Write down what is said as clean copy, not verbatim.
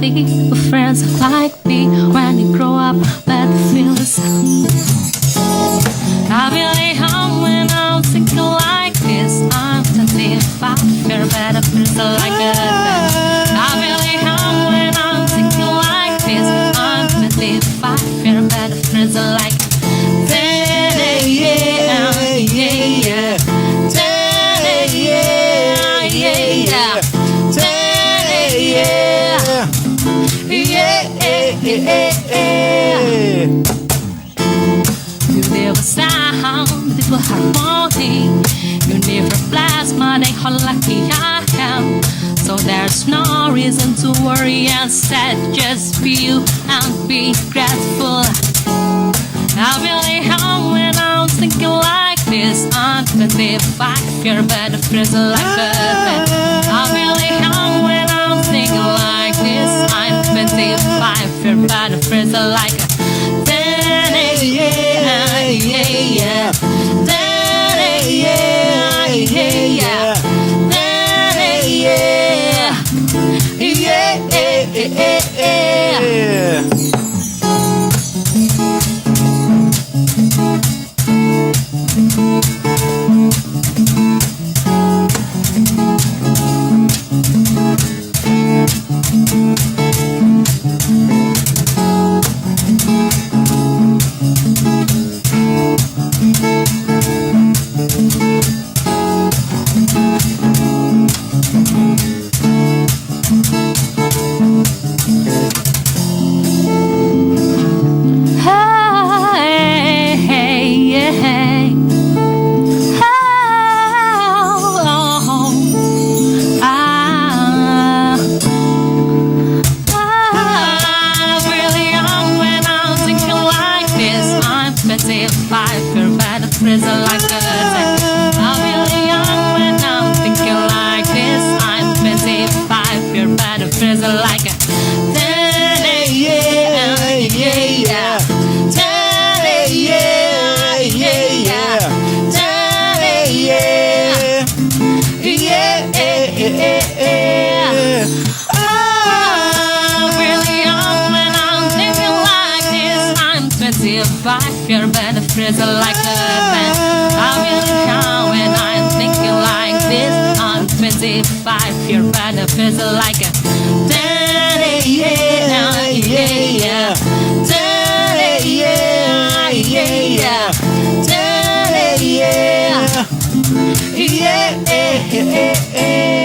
sympathy with friends like me. When you grow up, better feel the same. I really home when I'm thinking like this. I'm 25, feel better, feels like that. I really home when I'm thinking like this. I'm 25, feel better, feels like that. Yeah, yeah, yeah. You never sound the harmony. You never blast money how lucky I am. So there's no reason to worry, instead just be you and be grateful. I really am when I'm thinking like this. I'm 25, you're better friends like that. I really am when I'm thinking like this. I'm 25, you're better friends like that. Yeah, yeah, yeah. Yeah, yeah, yeah. Yeah, yeah, yeah. Like that. I'm really young when I'm thinking like this. I'm 25, you're better friends like that. Yeah, yeah, yeah. I'm really young when I'm thinking like this. I'm 25, you're better friends like that. I'm really young when I'm thinking like this. I'm 25, you're better friends like that. Yeah, yeah, yeah. Yeah, yeah, yeah. Yeah, yeah, yeah.